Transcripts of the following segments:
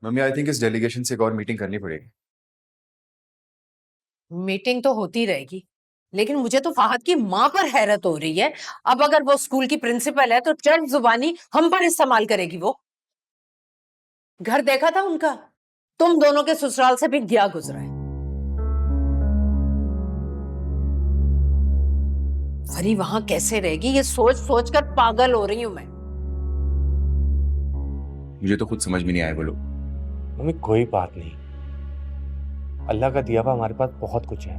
Mummy I think इस delegation से एक और मीटिंग करनी पड़ेगी। मीटिंग तो होती रहेगी, लेकिन मुझे तो फहद की माँ पर हैरत हो रही है। अब अगर वो स्कूल की प्रिंसिपल है तो चंद जुबानी हम पर इस्तेमाल करेगी वो। घर देखा था उनका, तुम दोनों के ससुराल से भी गया गुजरा है। फरी वहां कैसे रहेगी, ये सोच सोच कर पागल हो रही हूं मैं। मुझे तो खुद समझ में नहीं आया वो लोग। मम्मी कोई बात नहीं, अल्लाह का दिया हुआ हमारे पास बहुत कुछ है।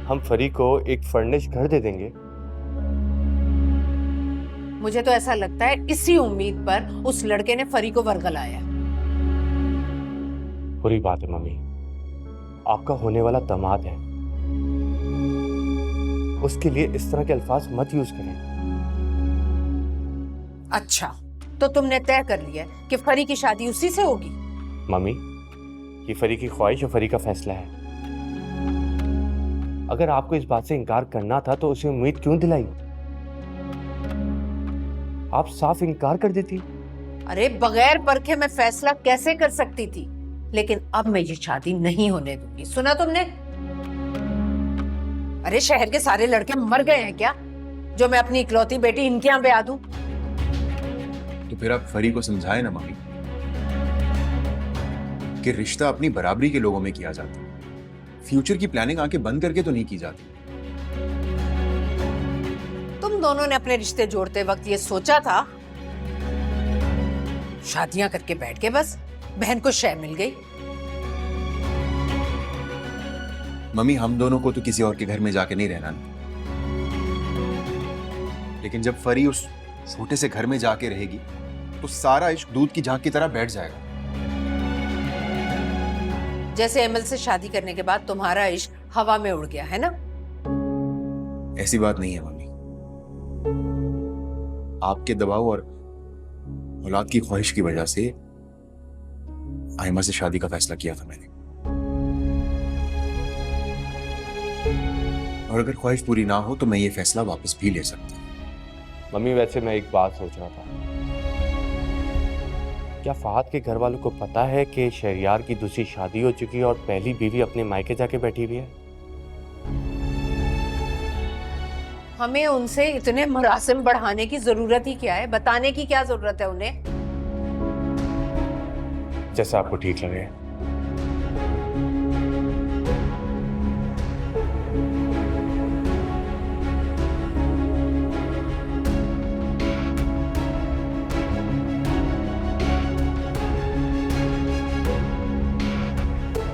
हम फरी को एक फर्निश घर दे देंगे। मुझे तो ऐसा लगता है इसी उम्मीद पर उस लड़के ने फरी को वर्गलाया। बुरी बात है मम्मी, आपका होने वाला दामाद है, उसके लिए इस तरह के अल्फाज मत यूज करें। अच्छा, तो तुमने तय कर लिया कि फरी की शादी उसी से होगी? मम्मी, ये फरी की ख्वाहिश और फरी का फैसला है। अगर आपको इस बात से इनकार करना था तो उसे उम्मीद क्यों दिलाई? आप साफ इनकार कर देती। अरे बगैर परखे मैं फैसला कैसे कर सकती थी, लेकिन अब मैं ये शादी नहीं होने दूंगी। सुना तुमने? अरे शहर के सारे लड़के मर गए हैं क्या जो मैं अपनी इकलौती बेटी इनके यहाँ ब्याह दूं? तो फिर आप फरी को समझाए ना मम्मी कि रिश्ता अपनी बराबरी के लोगों में किया जाता है। फ्यूचर की प्लानिंग आंखें बंद करके तो नहीं की जाती। तुम दोनों ने अपने रिश्ते जोड़ते वक्त ये सोचा था शादियां करके बैठ के बस बहन को शय मिल गई। मम्मी हम दोनों को तो किसी और के घर में जाके नहीं रहना, लेकिन जब फरी उस छोटे से घर में जाके रहेगी तो सारा इश्क दूध की झांक की तरह बैठ जाएगा। जैसे एमएल से शादी करने के बाद तुम्हारा इश्क हवा में उड़ गया है ना? ऐसी बात नहीं है मम्मी, आपके दबाव और औलाद की ख्वाहिश की वजह से आयमा से शादी का फैसला किया था मैंने। और अगर ख्वाहिश पूरी ना हो तो मैं ये फैसला वापस भी ले सकता हूँ। मम्मी वैसे मैं एक बात सोच रहा था, क्या फहद के घर वालों को पता है कि शहरयार की दूसरी शादी हो चुकी है और पहली बीवी अपने मायके जाके बैठी हुई है? हमें उनसे इतने मरासिम बढ़ाने की जरूरत ही क्या है? बताने की क्या जरूरत है उन्हें? जैसा आपको ठीक लगे।